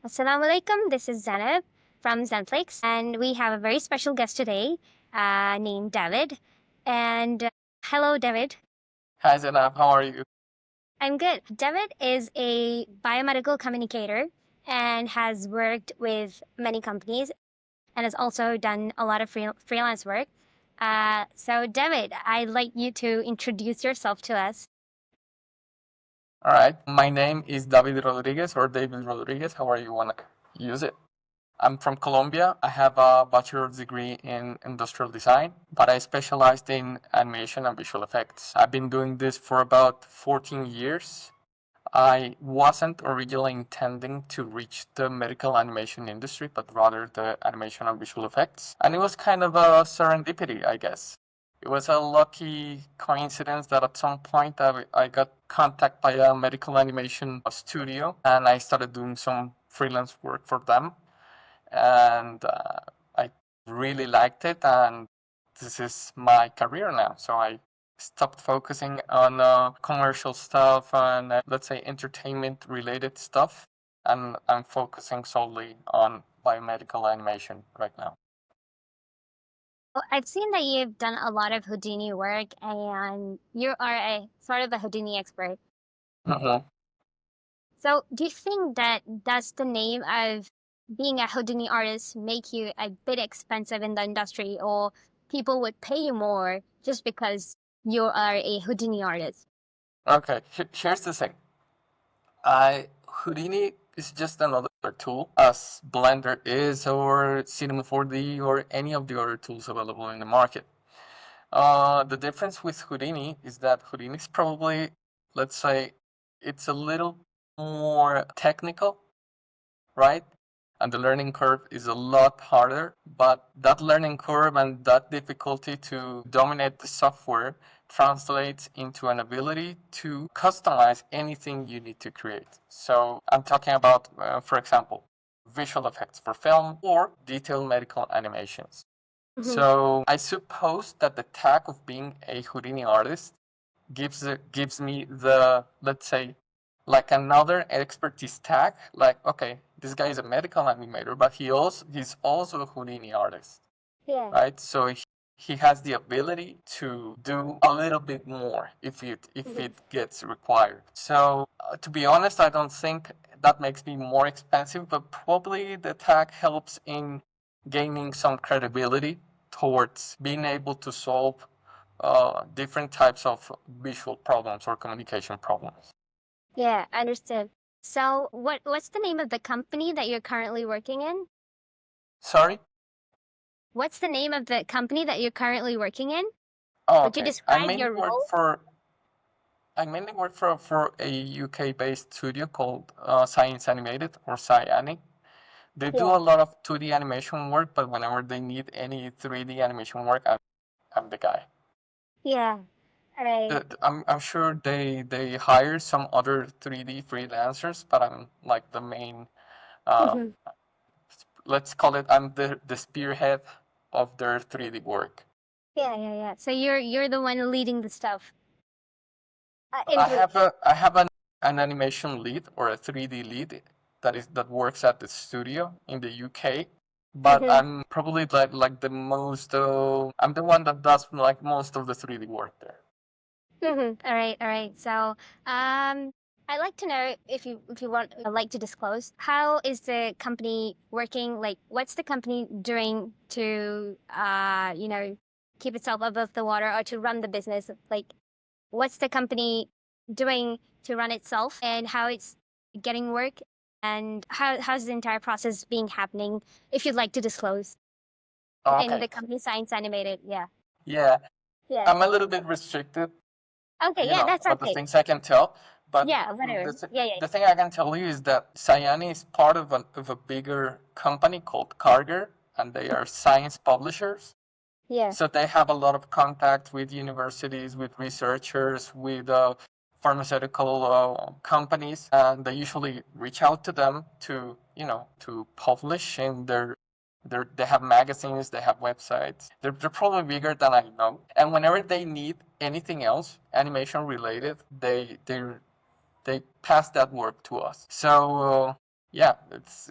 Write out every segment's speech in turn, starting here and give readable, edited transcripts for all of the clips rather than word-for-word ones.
Assalamu alaikum. This is Zainab from Zainflix, and we have a very special guest today named David. And hello, David. Hi Zainab, how are you? I'm good. David is a biomedical communicator and has worked with many companies and has also done a lot of freelance work. So, David, I'd like you to introduce yourself to us. All right, my name is David Rodriguez or David Rodriguez, however you want to use it. I'm from Colombia. I have a bachelor's degree in industrial design, but I specialized in animation and visual effects. I've been doing this for about 14 years. I wasn't originally intending to reach the medical animation industry, but rather the animation and visual effects. And it was kind of a serendipity, I guess. It was a lucky coincidence that at some point I got contacted by a medical animation studio and I started doing some freelance work for them. And I really liked it, and this is my career now. So I stopped focusing on commercial stuff and let's say entertainment related stuff, and I'm focusing solely on biomedical animation right now. Well, I've seen that you've done a lot of Houdini work and you are a sort of a Houdini expert. Mhm. So, do you think that does the name of being a Houdini artist make you a bit expensive in the industry, or people would pay you more just because you are a Houdini artist? Okay, here's the thing. Houdini is just another tool, as Blender is, or Cinema 4D, or any of the other tools available in the market. The difference with Houdini is that Houdini is probably, let's say, it's a little more technical, right? And the learning curve is a lot harder, but that learning curve and that difficulty to dominate the software translates into an ability to customize anything you need to create. So I'm talking about, for example, visual effects for film or detailed medical animations. Hmm. So I suppose that the tag of being a Houdini artist gives me the, let's say, like another expertise tag. Like, okay, this guy is a medical animator, but he's also a Houdini artist, Yeah. right? So he has the ability to do a little bit more if Mhm. it gets required. So to be honest, I don't think that makes me more expensive, but probably the tag helps in gaining some credibility towards being able to solve different types of visual problems or communication problems. Yeah, understood. So, what's the name of the company that you're currently working in? Sorry? What's the name of the company that you're currently working in? Oh, Would you okay. I describe mainly your work role? for I mainly work for a UK based studio called Science Animated or Sci. They do Yeah. a lot of 2D animation work, but whenever they need any 3D animation work, I'm the guy. Yeah. All right. I'm sure they hire some other 3D freelancers, but I'm like the main, uh, Mhm. let's call it, I'm the spearhead of their 3D work. Yeah, yeah, yeah. So you're the one leading the stuff. I Into have an animation lead or a 3D lead that works at the studio in the UK, but Mhm. I'm probably like the most. I'm the one that does like most of the 3D work there. Mhm. All right, all right. So, I'd like to know if you want like to disclose how is the company working? Like, what's the company doing to keep itself above the water or to run the business? Like, what's the company doing to run itself and how it's getting work and how's the entire process being happening? If you'd like to disclose in Okay, the company Science Animated, yeah, yeah, yeah. I'm a little bit restricted, Okay, yeah, that's about the okay. things I can tell. But Yeah, whatever. Yeah, yeah. the thing I can tell you is that Cyani is part of a bigger company called Carger, and they are science publishers. Yeah. So they have a lot of contact with universities, with researchers, with pharmaceutical companies, and they usually reach out to them to, to publish in they have magazines, they have websites. They're probably bigger than I know. And whenever they need anything else, animation related, they pass that work to us. So yeah, it's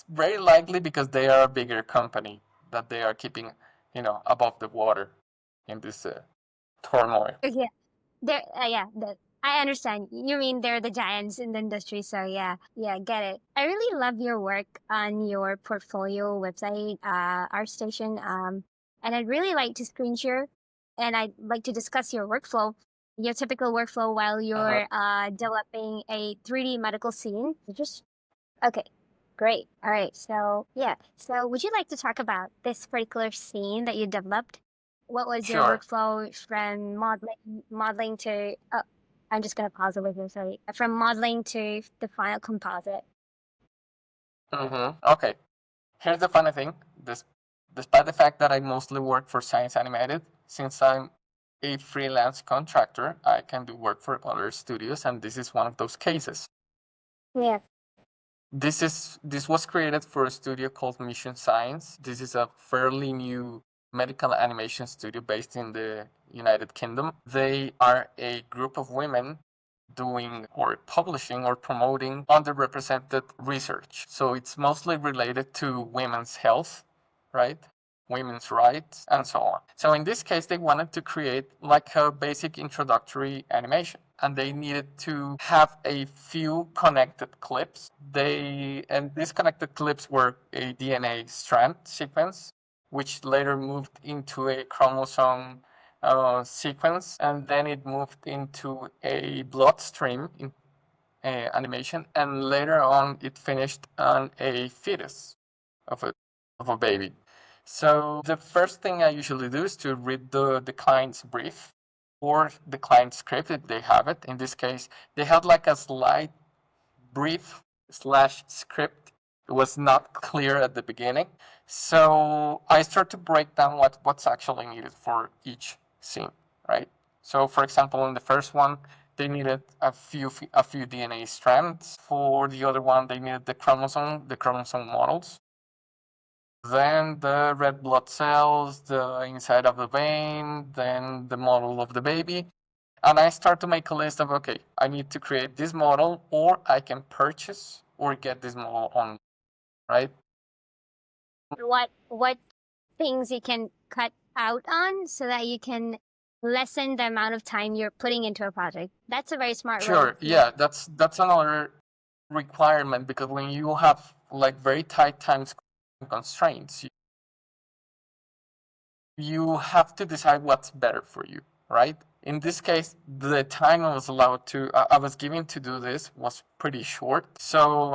very likely because they are a bigger company that they are keeping, above the water in this turmoil. Okay. They're yeah, I understand. You mean they're the giants in the industry, so yeah, yeah, get it. I really love your work on your portfolio website, ArtStation. And I'd really like to screen share, and I'd like to discuss your workflow, your typical workflow while Mhm. you're developing a 3D medical scene. Just okay, great. All right, so yeah, so would you like to talk about this particular scene that you developed? What was your Sure. workflow from modeling to? Oh, I'm just gonna pause it with you. Sorry, from modeling to the final composite. Okay. Here's the funny thing. Despite the fact that I mostly work for Science Animated, since I'm a freelance contractor, I can do work for other studios, and this is one of those cases. Yeah. This was created for a studio called Mission Science. This is a fairly new medical animation studio based in the United Kingdom. They are a group of women doing or publishing or promoting underrepresented research. So it's mostly related to women's health, right? Women's rights, and so on. So in this case, they wanted to create like a basic introductory animation, and they needed to have a few connected clips. And these connected clips were a DNA strand sequence, which later moved into a chromosome sequence, and then it moved into a bloodstream animation, and later on it finished on a fetus of a baby. So the first thing I usually do is to read the client's brief or the client's script if they have it. In this case, they had like a slide brief slash script. It was not clear at the beginning. So I start to break down what's actually needed for each scene, right? So for example, in the first one, they needed a few DNA strands. For the other one, they needed the chromosome models. Then the red blood cells, the inside of the vein, then the model of the baby. And I start to make a list of, okay, I need to create this model, or I can purchase or get this model on, right? What things you can cut out on so that you can lessen the amount of time you're putting into a project. That's a very smart way. Sure, Yeah. yeah, that's another requirement because when you have like very tight time constraints, you have to decide what's better for you, right? In this case, the time I was given to do this was pretty short. So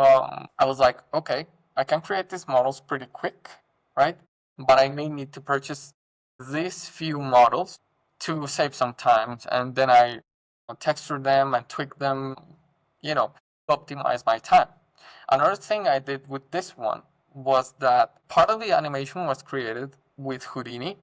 I was like, okay, I can create these models pretty quick, right? But I may need to purchase these few models to save some time. And then I texture them and tweak them, you know, to optimize my time. Another thing I did with this one was that part of the animation was created with Houdini,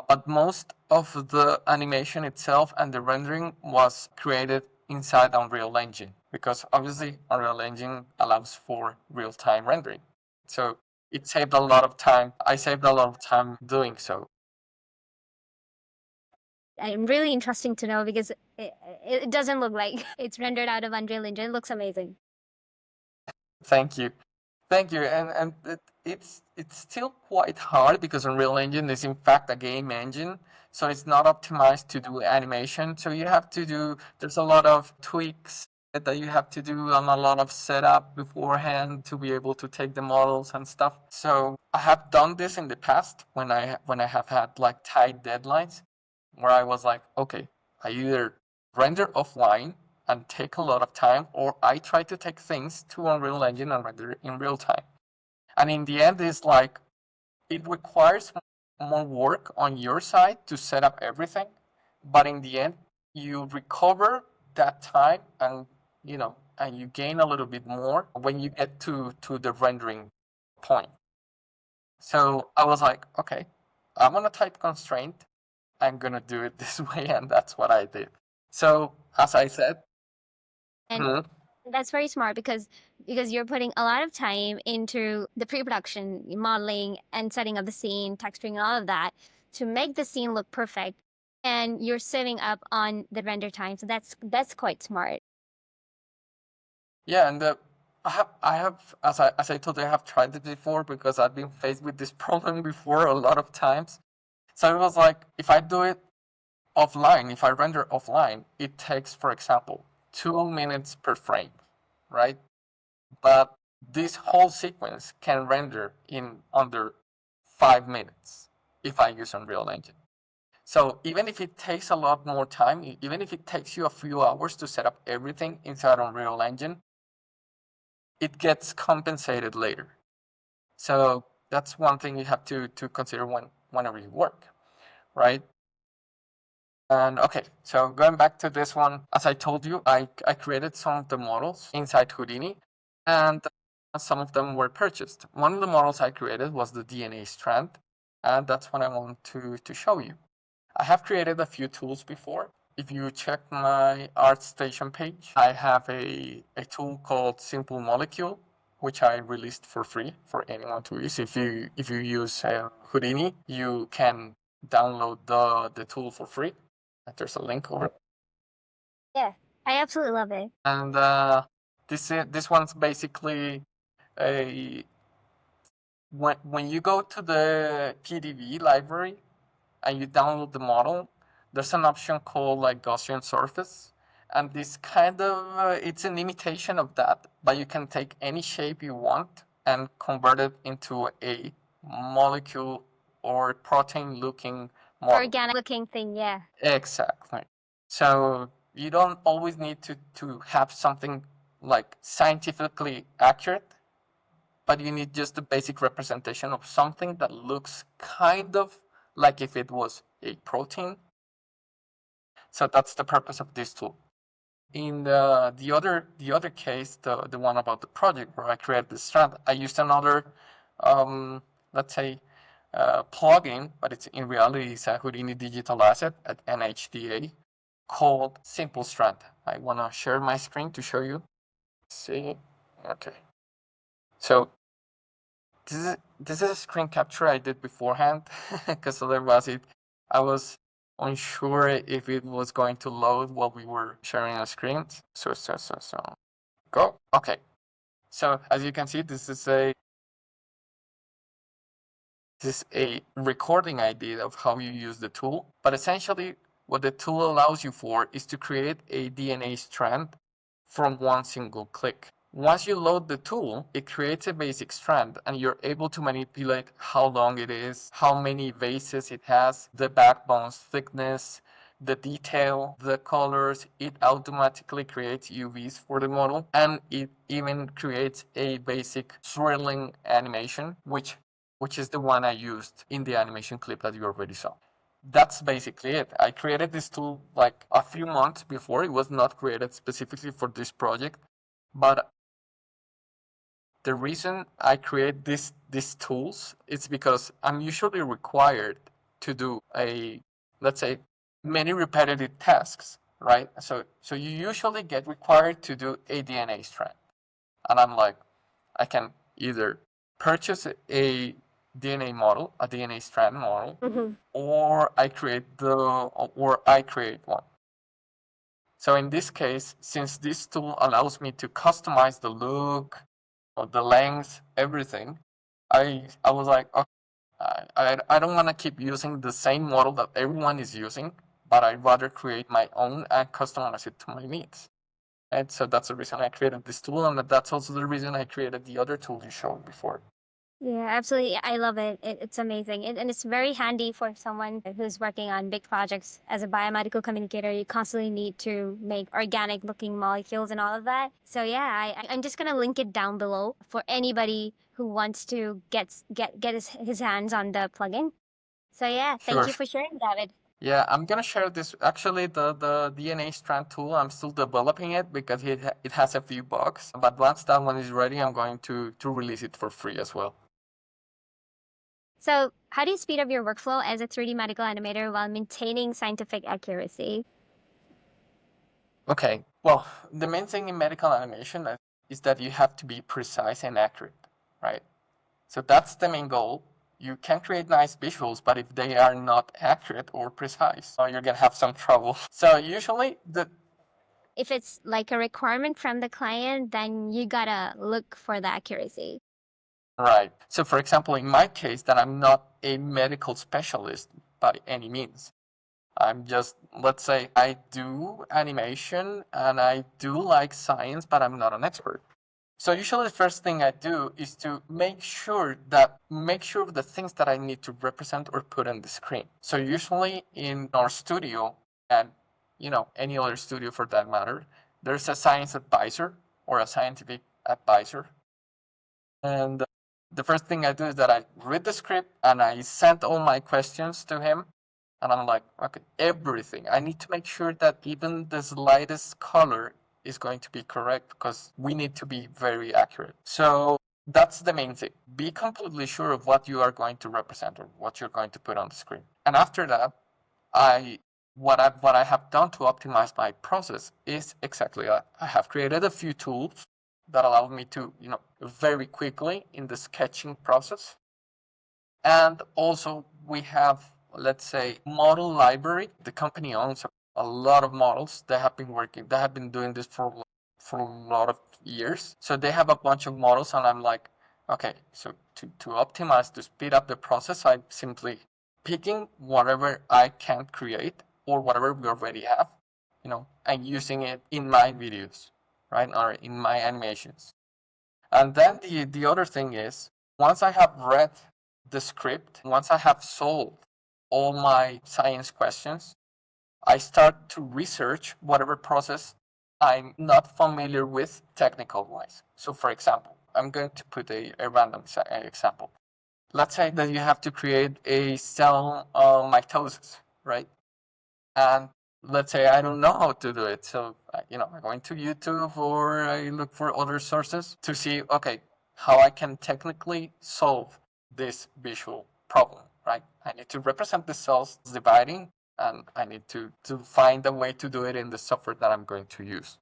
but most of the animation itself and the rendering was created inside Unreal Engine because obviously Unreal Engine allows for real-time rendering. So it saved a lot of time. I saved a lot of time doing so. And really interesting to know because it doesn't look like it's rendered out of Unreal Engine. It looks amazing. Thank you. Thank you. It's still quite hard because Unreal Engine is in fact a game engine, so it's not optimized to do animation. So you have to do there's a lot of tweaks that you have to do and a lot of setup beforehand to be able to take the models and stuff. So I have done this in the past when I have had like tight deadlines where I was like, okay, I either render offline and take a lot of time, or I try to take things to Unreal Engine and render it in real time. And in the end, it's like it requires more work on your side to set up everything, but in the end, you recover that time and you gain a little bit more when you get to the rendering point. So I was like, okay, I'm on a tight constraint. I'm gonna do it this way, and that's what I did. So as I said, And mhm, that's very smart because you're putting a lot of time into the pre-production, modeling and setting up the scene, texturing and all of that to make the scene look perfect. And you're saving up on the render time. So that's quite smart. yeah, and as I told you, I have tried it before because I've been faced with this problem before a lot of times. So it was like, if I do it offline, if I render offline, it takes, for example, 2 minutes per frame, right? But this whole sequence can render in under 5 minutes if I use Unreal Engine. So even if it takes a lot more time, even if it takes you a few hours to set up everything inside Unreal Engine, it gets compensated later. So that's one thing you have to consider whenever you work, right? And okay, so going back to this one, as I told you, I created some of the models inside Houdini, and some of them were purchased. One of the models I created was the DNA strand, and that's what I want to show you. I have created a few tools before. If you check my ArtStation page, I have a tool called Simple Molecule, which I released for free for anyone to use. If you use Houdini, you can download the tool for free. There's a link over. Yeah, I absolutely love it. And this one's basically a when you go to the PDV library and you download the model, there's an option called like Gaussian surface, and this kind of it's an imitation of that, but you can take any shape you want and convert it into a molecule or protein looking model. Organic looking thing, yeah. Exactly. So you don't always need to have something like scientifically accurate, but you need just a basic representation of something that looks kind of like if it was a protein. So that's the purpose of this tool. In the other case, the one about the project where I created the strand, I used another let's say plugin, but it's in reality it's a Houdini digital asset at NHDA called Simple Strand. I want to share my screen to show you. See, okay. So this is a screen capture I did beforehand because otherwise I was unsure if it was going to load while we were sharing our screens. So go. Okay. So as you can see, this is a recording I did of how you use the tool. But essentially, what the tool allows you for is to create a DNA strand from one single click. Once you load the tool, it creates a basic strand and you're able to manipulate how long it is, how many bases it has, the backbone's thickness, the detail, the colors. It automatically creates UVs for the model, and it even creates a basic swirling animation, which is the one I used in the animation clip that you already saw. That's basically it. I created this tool like a few months before. It was not created specifically for this project, but the reason I create these tools is because I'm usually required to do let's say many repetitive tasks, right? So you usually get required to do a DNA strand, and I'm like, I can either purchase a DNA model, a DNA strand model, or I create one. So in this case, since this tool allows me to customize the look, or the length, everything, I was like, okay, I don't want to keep using the same model that everyone is using, but I'd rather create my own and customize it to my needs. And so that's the reason I created this tool, and that's also the reason I created the other tool you showed before. Yeah, absolutely. I love it. It's amazing. And it's very handy for someone who's working on big projects as a biomedical communicator. You constantly need to make organic looking molecules and all of that. So yeah, I'm just gonna link it down below for anybody who wants to get his hands on the plugin. So yeah, thank Sure. you for sharing, David. Yeah, I'm gonna share this. Actually, the DNA strand tool, I'm still developing it because it has a few bugs. But once that one is ready, I'm going to release it for free as well. So how do you speed up your workflow as a 3D medical animator while maintaining scientific accuracy? Okay, well, the main thing in medical animation is that you have to be precise and accurate, right? So that's the main goal. You can create nice visuals, but if they are not accurate or precise, you're gonna have some trouble. So usually if it's like a requirement from the client, then you gotta look for the accuracy. Right. So, for example, in my case, that I'm not a medical specialist by any means. I'm just, let's say, I do animation and I do like science, but I'm not an expert. So usually the first thing I do is to make sure of the things that I need to represent or put on the screen. So usually in our studio, and any other studio for that matter, there's a science advisor or a scientific advisor. And the first thing I do is that I read the script and I send all my questions to him. And I'm like, okay, everything. I need to make sure that even the slightest color is going to be correct because we need to be very accurate. So that's the main thing. Be completely sure of what you are going to represent or what you're going to put on the screen. And after that, I what I have done to optimize my process is exactly that. I have created a few tools that allow me to, very quickly in the sketching process. And also we have, let's say, model library. The company owns a lot of models. They have been doing this for a lot of years. So they have a bunch of models and I'm like, okay, so to optimize, to speed up the process, I'm simply picking whatever I can create or whatever we already have, and using it in my videos, right? Or in my animations. And then the other thing is, once I have read the script, once I have solved all my science questions, I start to research whatever process I'm not familiar with technical wise. So, for example, I'm going to put a random example. Let's say that you have to create a cell mitosis, right? And let's say I don't know how to do it. So, I go into YouTube or I look for other sources to see, okay, how I can technically solve this visual problem, right? I need to represent the cells dividing and I need to find a way to do it in the software that I'm going to use.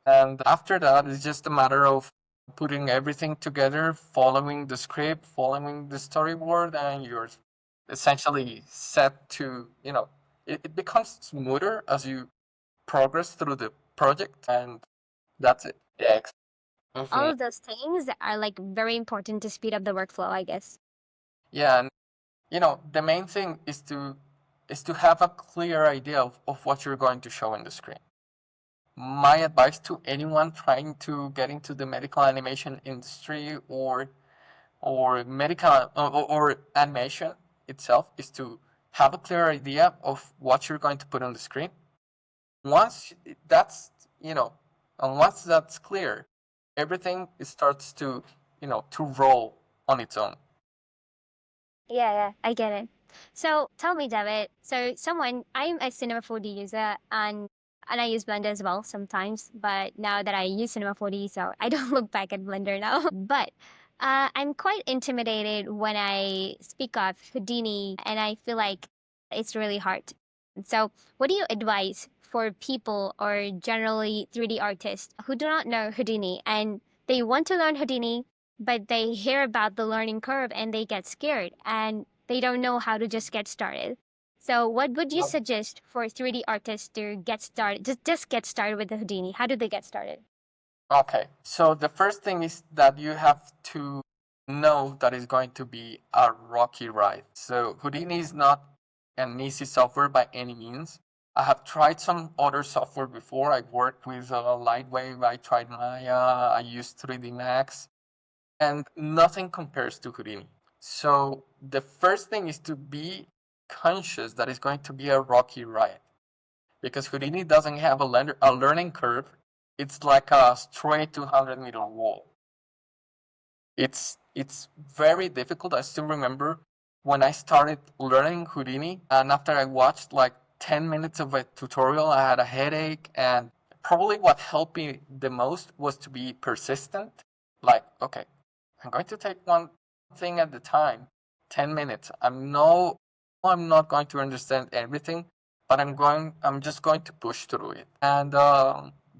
And after that, it's just a matter of putting everything together, following the script, following the storyboard, and you're essentially set to, it becomes smoother as you progress through the project, and that's it. Yeah. All Mhm. of those things are like very important to speed up the workflow, I guess. Yeah, and the main thing is to have a clear idea of what you're going to show in the screen. My advice to anyone trying to get into the medical animation industry or medical or animation itself is to have a clear idea of what you're going to put on the screen. Once that's and once that's clear, everything starts to roll on its own. Yeah, yeah, I get it. So tell me, David. So I'm a Cinema 4D user and I use Blender as well sometimes. But now that I use Cinema 4D, so I don't look back at Blender now. But I'm quite intimidated when I speak of Houdini, and I feel like it's really hard. So, what do you advise for people or generally 3D artists who do not know Houdini and they want to learn Houdini, but they hear about the learning curve and they get scared and they don't know how to just get started. So, what would you suggest for 3D artists to get started? Just get started with the Houdini. How do they get started? Okay, so the first thing is that you have to know that it's going to be a rocky ride. So Houdini is not an easy software by any means. I have tried some other software before. I worked with Lightwave. I used 3D Max, and nothing compares to Houdini. So the first thing is to be conscious that it's going to be a rocky ride because Houdini doesn't have a learning curve. It's like a straight 200-meter wall. It's very difficult. I still remember when I started learning Houdini, and after I watched like 10 minutes of a tutorial, I had a headache. And probably what helped me the most was to be persistent. Like, okay, I'm going to take one thing at a time, 10 minutes. I'm not going to understand everything, but I'm just going to push through it. And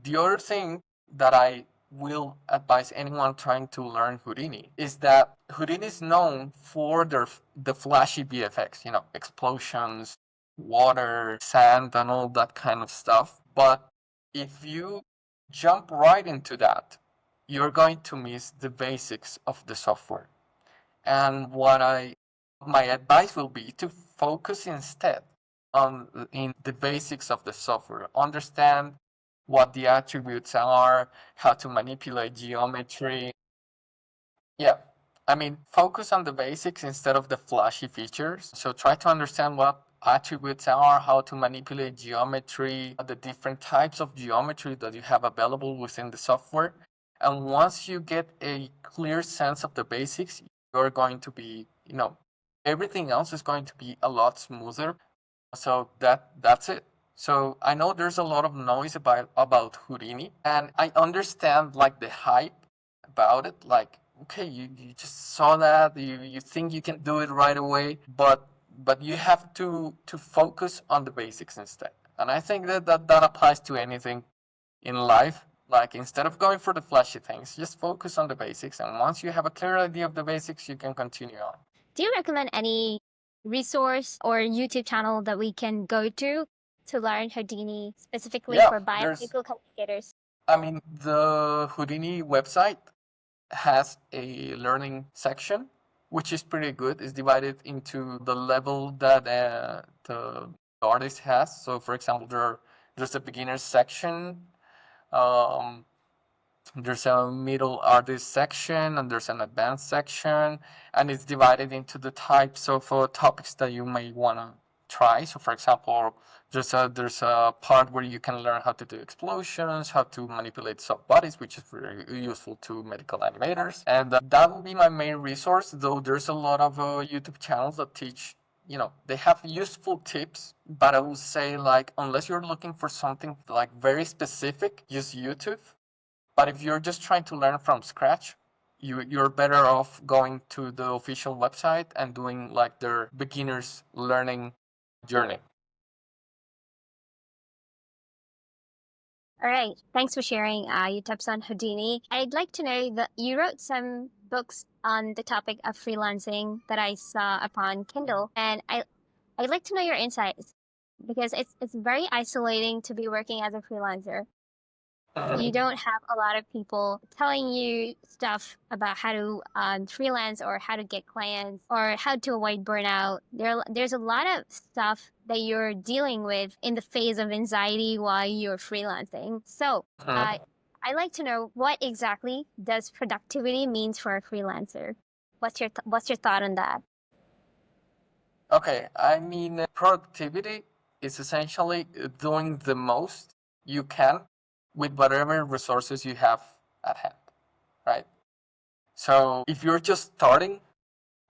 the other thing that I will advise anyone trying to learn Houdini is that Houdini is known for the flashy VFX, explosions, water, sand, and all that kind of stuff. But If you jump right into that, you're going to miss the basics of the software. And my advice will be to focus instead on in the basics of the software. Understand what the attributes are, how to manipulate geometry. Yeah, I mean, focus on the basics instead of the flashy features. So try to understand what attributes are, how to manipulate geometry, the different types of geometry that you have available within the software. And once you get a clear sense of the basics, you're going to be, everything else is going to be a lot smoother. So that's it. So I know there's a lot of noise about Houdini, and I understand like the hype about it. Like, okay, you just saw that, you think you can do it right away, but you have to focus on the basics instead. And I think that applies to anything in life. Like instead of going for the flashy things, just focus on the basics. And once you have a clear idea of the basics, you can continue on. Do you recommend any resource or YouTube channel that we can go to learn Houdini specifically Yeah, for biomedical communicators? I mean, the Houdini website has a learning section, which is pretty good. It's divided into the level that the artist has. So, for example, there's a beginner section, um, there's a middle artist section, and there's an advanced section, and it's divided into the types of topics that you may want to try. So, for example, there's a part where you can learn how to do explosions, how to manipulate soft bodies, which is very useful to medical animators, and that will be my main resource. Though there's a lot of YouTube channels that teach. They have useful tips, but I would say like unless you're looking for something like very specific, use YouTube. But if you're just trying to learn from scratch, you're better off going to the official website and doing like their beginners learning journey. All right. Thanks for sharing your tips on Houdini. I'd like to know that you wrote some books on the topic of freelancing that I saw upon Kindle, and I'd like to know your insights because it's very isolating to be working as a freelancer. You don't have a lot of people telling you stuff about how to freelance or how to get clients or how to avoid burnout. There's a lot of stuff that you're dealing with in the phase of anxiety while you're freelancing. So I like to know what exactly does productivity means for a freelancer. What's your thought on that? Okay, I mean, productivity is essentially doing the most you can with whatever resources you have at hand, right? So if you're just starting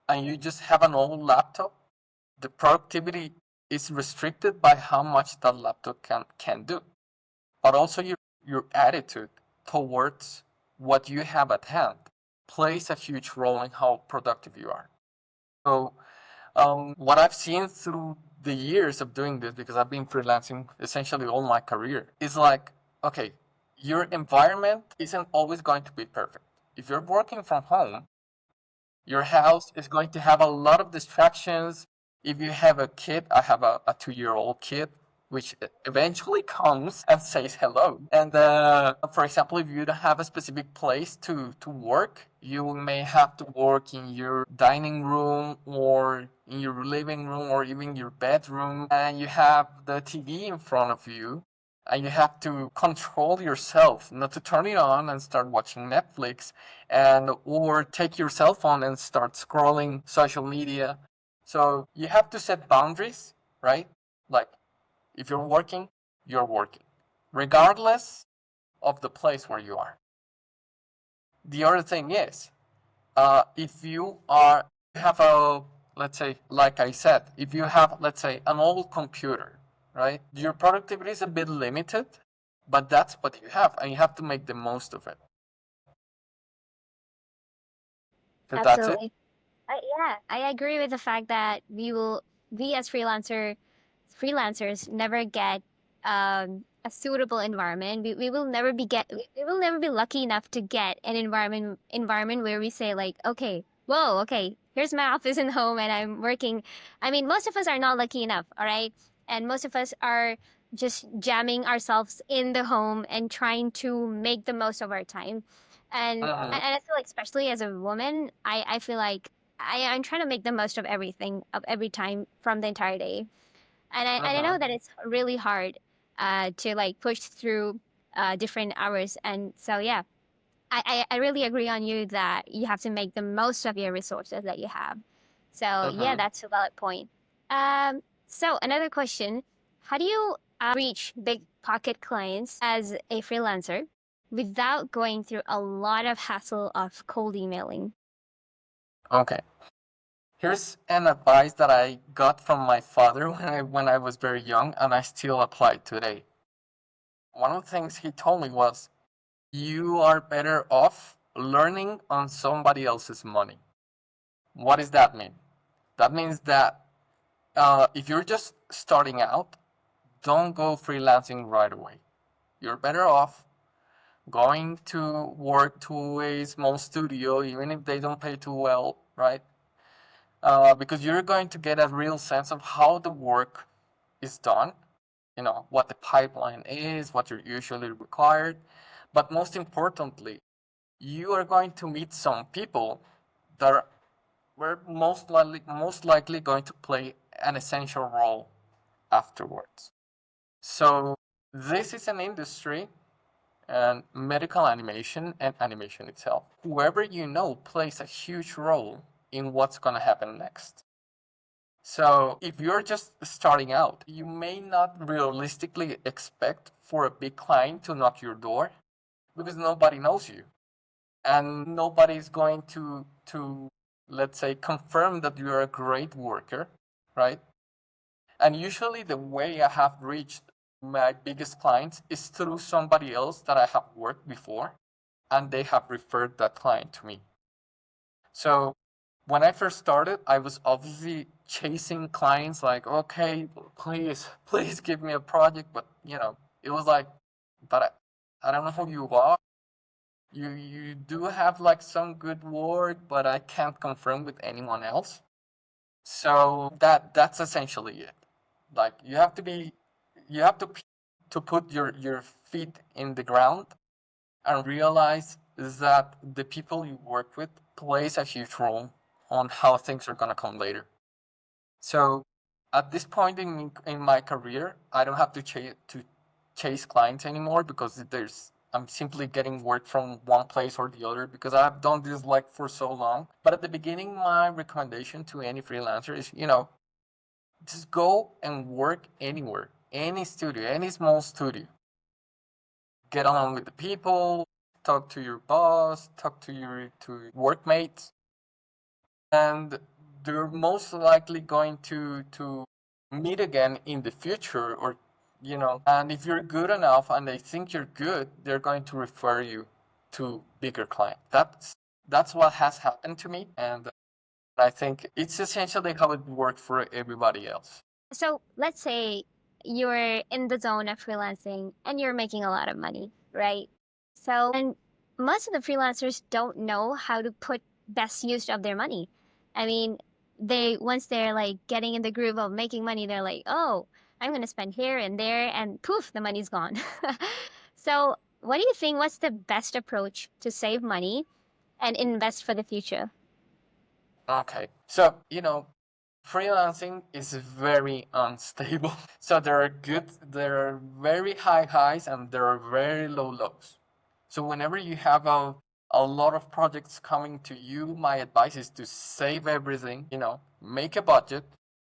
and you just have an old laptop, the productivity is restricted by how much that laptop can do, but also your attitude towards what you have at hand plays a huge role in how productive you are. So what I've seen through the years of doing this, because I've been freelancing essentially all my career, is like, okay, your environment isn't always going to be perfect. If you're working from home, your house is going to have a lot of distractions. If you have a kid, I have a 2-year-old kid, which eventually comes and says hello. And for example, if you don't have a specific place to work, you may have to work in your dining room or in your living room or even your bedroom, and you have the TV in front of you and you have to control yourself not to turn it on and start watching Netflix and or take your cell phone and start scrolling social media. So you have to set boundaries, right? Like if you're working, regardless of the place where you are. The other thing is, if you have a, let's say, like I said, if you have, let's say, an old computer, right? Your productivity is a bit limited, but that's what you have, and you have to make the most of it. So that's it. Absolutely. Yeah, I agree with the fact that we as freelancers never get a suitable environment. We will never be lucky enough to get an environment where we say like, okay, whoa, okay, here's my office and home and I'm working. I mean, most of us are not lucky enough, all right? And most of us are just jamming ourselves in the home and trying to make the most of our time. And I feel like, especially as a woman, I feel like I'm trying to make the most of everything, of every time from the entire day. And I know that it's really hard to like push through different hours. And so yeah, I really agree on you that you have to make the most of your resources that you have. So yeah, that's a valid point. So another question: how do you reach big pocket clients as a freelancer without going through a lot of hassle of cold emailing? Okay. Here's an advice that I got from my father when I was very young, and I still apply today. One of the things he told me was, you are better off learning on somebody else's money. What does that mean? That means that if you're just starting out, don't go freelancing right away. You're better off going to work to a small studio, even if they don't pay too well, right? Because you're going to get a real sense of how the work is done, what the pipeline is, what you're usually required. But most importantly, you are going to meet some people that were most likely going to play an essential role afterwards. So this is an industry, and medical animation and animation itself. Whoever you know plays a huge role in what's going to happen next. So if you're just starting out, you may not realistically expect for a big client to knock your door because nobody knows you and nobody's going to let's say confirm that you're a great worker, right? And usually the way I have reached my biggest clients is through somebody else that I have worked before and they have referred that client to me. So when I first started, I was obviously chasing clients like, okay, please give me a project. But, it was like, but I don't know who you are. You do have like some good work, but I can't confirm with anyone else. So that's essentially it. Like you have to put your feet in the ground and realize that the people you work with plays a huge role on how things are gonna come later. So at this point in my career, I don't have to chase clients anymore because I'm simply getting work from one place or the other because I've done this like for so long. But at the beginning, my recommendation to any freelancer is, just go and work anywhere, any studio, any small studio. Get along with the people, talk to your boss, talk to your workmates, and they're most likely going to meet again in the future, or and if you're good enough and they think you're good, they're going to refer you to bigger clients. That's what has happened to me, and I think it's essentially how it worked for everybody else. So let's say you're in the zone of freelancing and you're making a lot of money, right? So, and most of the freelancers don't know how to put best use of their money. I mean, they once they're like getting in the groove of making money, they're like, oh, I'm going to spend here and there, and poof, the money's gone. So, what do you think? What's the best approach to save money and invest for the future? Okay. So, freelancing is very unstable. So there are very high highs and there are very low lows. So whenever you have a lot of projects coming to you, my advice is to save everything, make a budget,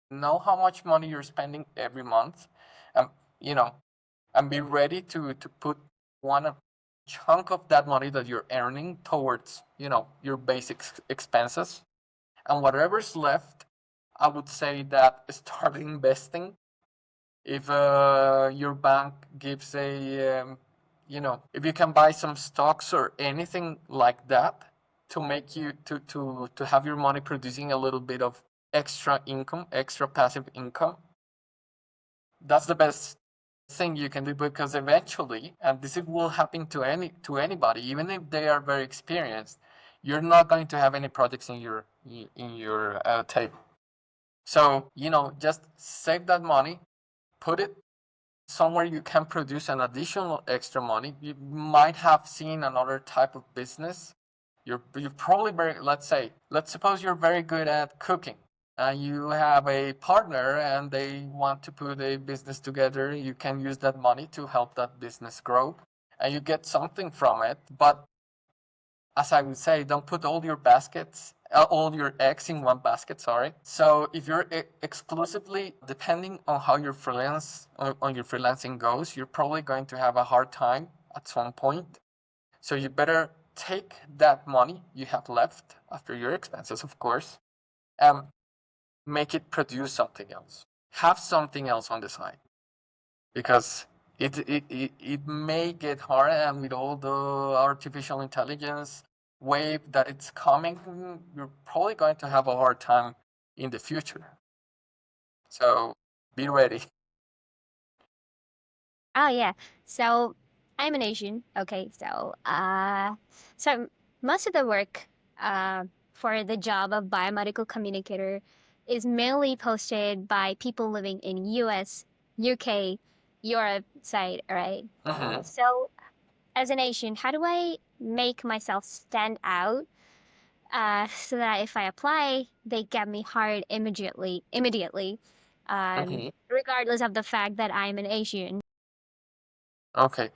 know how much money you're spending every month, and, you know, and be ready to put one chunk of that money that you're earning towards, your basic expenses, and whatever's left, I would say that start investing. If your bank gives if you can buy some stocks or anything like that to make you to have your money producing a little bit of extra income, extra passive income, that's the best thing you can do, because eventually, and this will happen to anybody, even if they are very experienced, you're not going to have any projects in your table. So just save that money, put it somewhere you can produce an additional extra money. You might have seen another type of business. You're probably very, let's suppose you're very good at cooking. You have a partner and they want to put a business together. You can use that money to help that business grow and you get something from it. But as I would say, don't put all your eggs in one basket, sorry. So if you're exclusively depending on how your on your freelancing goes, you're probably going to have a hard time at some point. So you better take that money you have left after your expenses, of course, and make it produce something else. Have something else on the side because it may get hard, and with all the artificial intelligence wave that it's coming, you're probably going to have a hard time in the future. So be ready. Oh yeah. So I'm an Asian. Okay. So most of the work uh for the job of biomedical communicator is mainly posted by people living in US, UK, Europe side, right? Mm-hmm. So as an Asian, how do I make myself stand out so that if I apply, they get me hired immediately, Mm-hmm. regardless of the fact that I'm an Asian. Okay.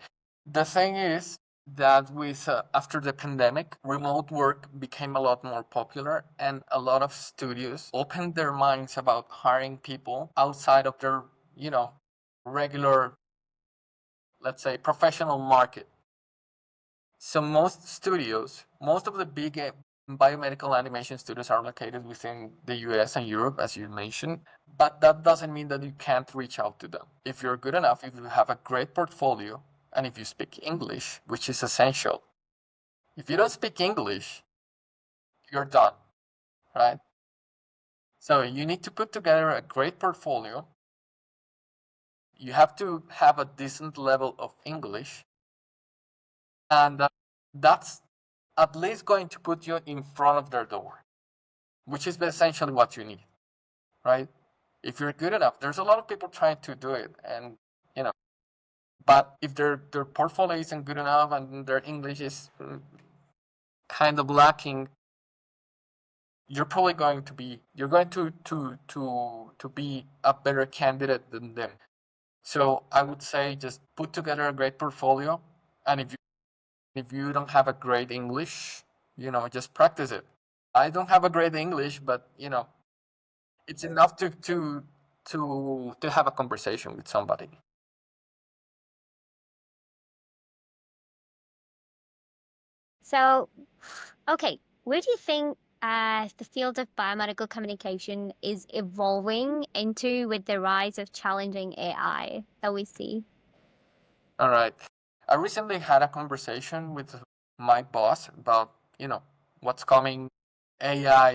The thing is that with after the pandemic, remote work became a lot more popular, and a lot of studios opened their minds about hiring people outside of their, you know, regular, let's say, professional market. So most of the big biomedical animation studios are located within the US and Europe, as you mentioned, but that doesn't mean that you can't reach out to them. If you're good enough, if you have a great portfolio, and if you speak English, which is essential. If you don't speak English, you're done, right? So you need to put together a great portfolio. You have to have a decent level of English, and that's at least going to put you in front of their door, which is essentially what you need, right? If you're good enough, there's a lot of people trying to do it, and you know, but if their portfolio isn't good enough and their English is kind of lacking, you're going to be a better candidate than them. So I would say just put together a great portfolio, and if you don't have a great English, just practice it. I don't have a great English, but it's enough to have a conversation with somebody. So, okay, where do you think the field of biomedical communication is evolving into with the rise of challenging AI that we see? All right. I recently had a conversation with my boss about, what's coming. AI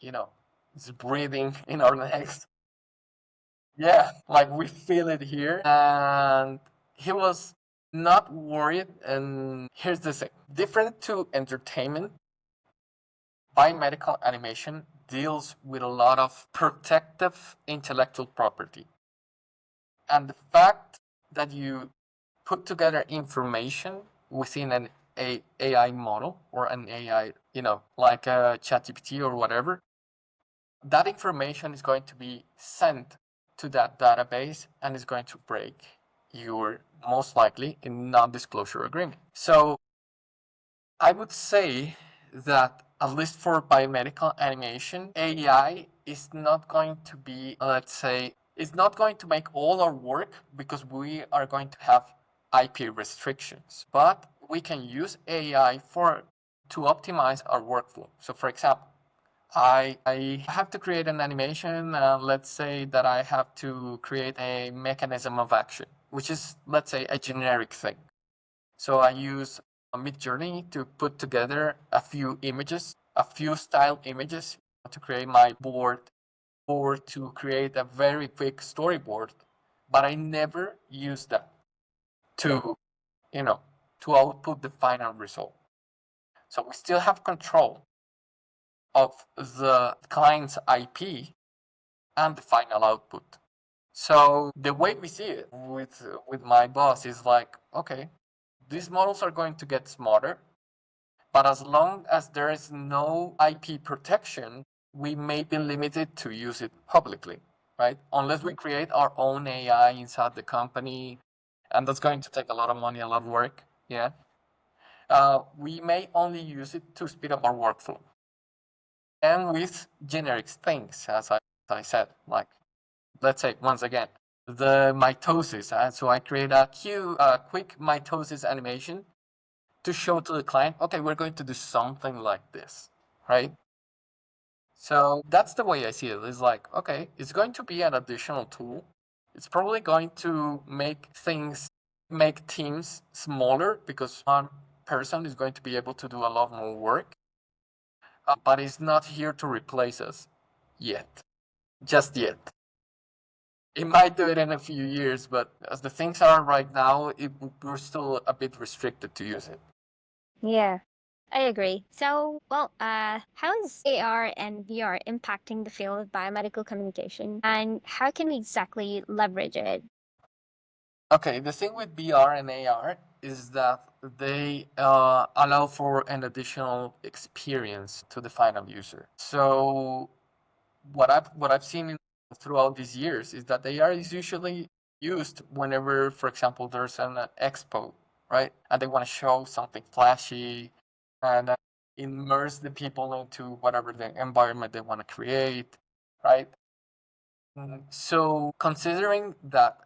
you know, is breathing in our necks. Yeah, like we feel it here. And he was not worried. And here's the thing, different to entertainment, biomedical animation deals with a lot of protective intellectual property. And the fact that you put together information within an AI model or an AI, like a ChatGPT or whatever, that information is going to be sent to that database and is going to break your, most likely, in non-disclosure agreement. So I would say that at least for biomedical animation, AI is not going to be, let's say, it's not going to make all our work because we are going to have IP restrictions. But we can use AI to optimize our workflow. So for example, I have to create an animation. Let's say that I have to create a mechanism of action, which is, let's say, a generic thing. So I use a Midjourney to put together a few images, a few style images to create my board or to create a very quick storyboard. But I never use that to, you know, to output the final result. So we still have control of the client's IP and the final output. So the way we see it with my boss is like, okay, these models are going to get smarter, but as long as there is no IP protection, we may be limited to use it publicly, right? Unless we create our own AI inside the company, and that's going to take a lot of money, a lot of work. Yeah. We may only use it to speed up our workflow. And with generic things, as I said, like, let's say, once again, the mitosis. So I create a quick mitosis animation to show to the client, okay, we're going to do something like this, right? So that's the way I see it. It's like, okay, it's going to be an additional tool. It's probably going to make teams smaller because one person is going to be able to do a lot more work, but it's not here to replace us yet, just yet. It might do it in a few years, but as the things are right now, we're still a bit restricted to use it. Yeah, I agree. So, well, how is AR and VR impacting the field of biomedical communication, and how can we exactly leverage it? Okay, the thing with VR and AR is that they allow for an additional experience to the final user. So what I've seen throughout these years is that AR is usually used whenever, for example, there's an expo, right? And they want to show something flashy and immerse the people into whatever the environment they want to create, right? So considering that,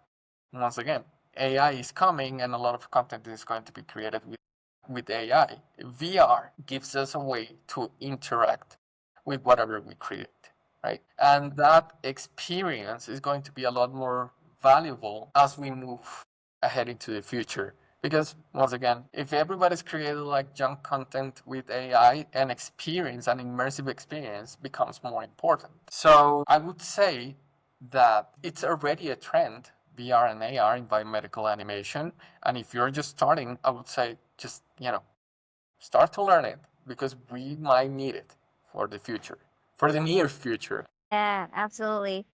once again, AI is coming and a lot of content is going to be created with AI, VR gives us a way to interact with whatever we create, right? And that experience is going to be a lot more valuable as we move ahead into the future. Because once again, if everybody's created like junk content with AI, an experience, an immersive experience becomes more important. So I would say that it's already a trend, VR and AR in biomedical animation. And if you're just starting, I would say just, start to learn it because we might need it for the future, for the near future. Yeah, absolutely.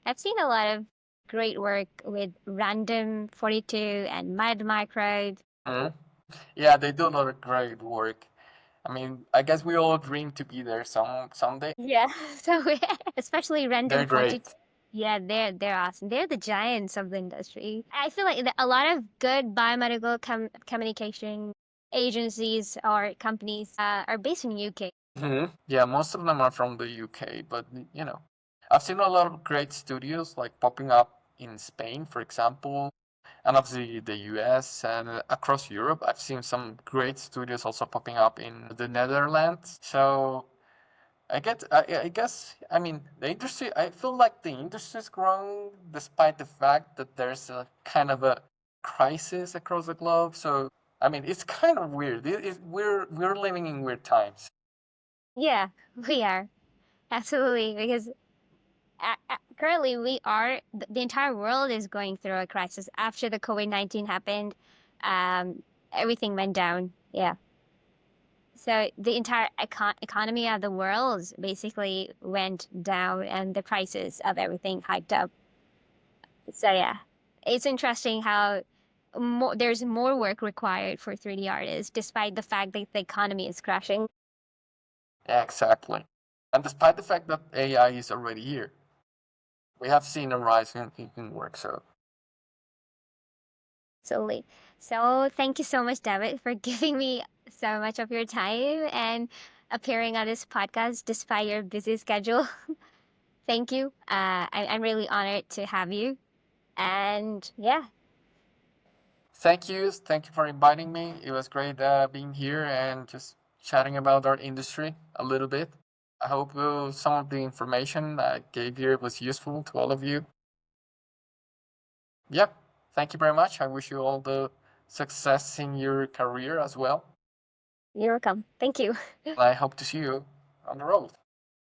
I've seen a lot of great work with Random 42 and Mad Micro. Mhm. Yeah, they do a lot of great work. I mean, I guess we all dream to be there someday. Yeah, so especially They're Random 42. great. Yeah, they're awesome. They're the giants of the industry. I feel like a lot of good biomedical communication agencies or companies are based in UK. Yeah, most of them are from the UK, but I've seen a lot of great studios like popping up in Spain, for example, and obviously the US and across Europe. I've seen some great studios also popping up in the Netherlands. So I mean, the industry, I feel like the industry is growing despite the fact that there's a kind of a crisis across the globe. So, I mean, it's kind of weird. We're living in weird times. Yeah, we are absolutely because currently we are the entire world is going through a crisis after the COVID-19 happened. Um, Everything went down. Yeah. So the entire economy of the world basically went down, and the prices of everything hiked up. So yeah, it's interesting how there's more work required for 3D artists, despite the fact that the economy is crashing. Yeah, exactly. And despite the fact that AI is already here, we have seen a rise in work. So, Solely. So thank you so much, David, for giving me so much of your time and appearing on this podcast despite your busy schedule. Thank you. I'm really honored to have you. And yeah, thank you for inviting me. It was great being here and just chatting about our industry a little bit. I hope some of the information I gave here was useful to all of you. Yeah, thank you very much. I wish you all the success in your career as well. you're welcome. Thank you. I hope to see you on the road.